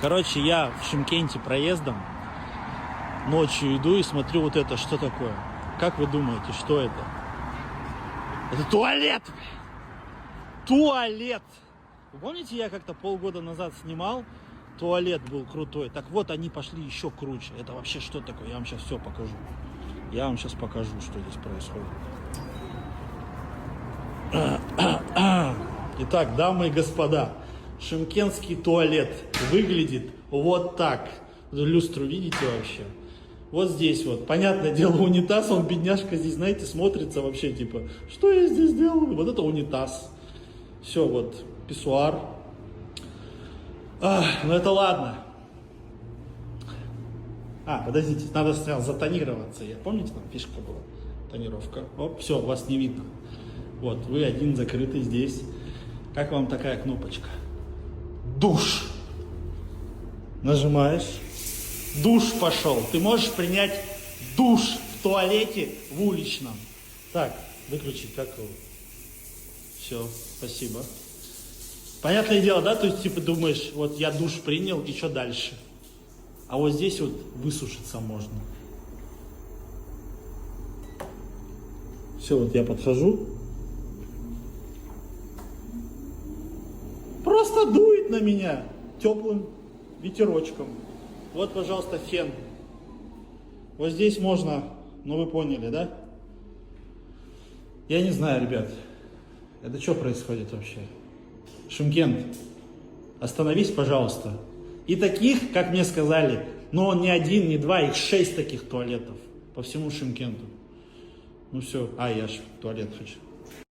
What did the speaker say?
Короче, я в Шымкенте проездом ночью иду и смотрю вот это, что такое? Как вы думаете, что это? Это туалет! Туалет! Вы помните, я как-то полгода назад снимал, туалет был крутой. Так вот, они пошли еще круче. Это вообще что такое? Я вам сейчас все покажу. Я вам сейчас покажу, что здесь происходит. Итак, дамы и господа, шымкентский туалет выглядит вот так. Люстру видите вообще? Вот здесь вот, понятное дело, унитаз, он, бедняжка, здесь, знаете, смотрится вообще, типа, что я здесь делаю? Вот это унитаз. Все, вот, писсуар. Ну это ладно. Подождите, надо сначала затонироваться. Помните, там фишка была? Тонировка. Оп, все, вас не видно. Вот, вы один закрытый здесь. Как вам такая кнопочка? Душ. Нажимаешь. Душ пошел. Ты можешь принять душ в туалете в уличном. Так, выключить, как его? Все, спасибо. Понятное дело, да? То есть, типа, думаешь, вот я душ принял, и что дальше? А вот здесь вот высушиться можно. Все, вот я подхожу. Просто дует на меня теплым ветерочком. Вот, пожалуйста, фен. Вот здесь можно, ну вы поняли, да? Я не знаю, ребят. Это что происходит вообще? Шымкент, остановись, пожалуйста. И таких, как мне сказали, но не один, не два, их 6 таких туалетов по всему Шымкенту. Ну все, я ж в туалет хочу.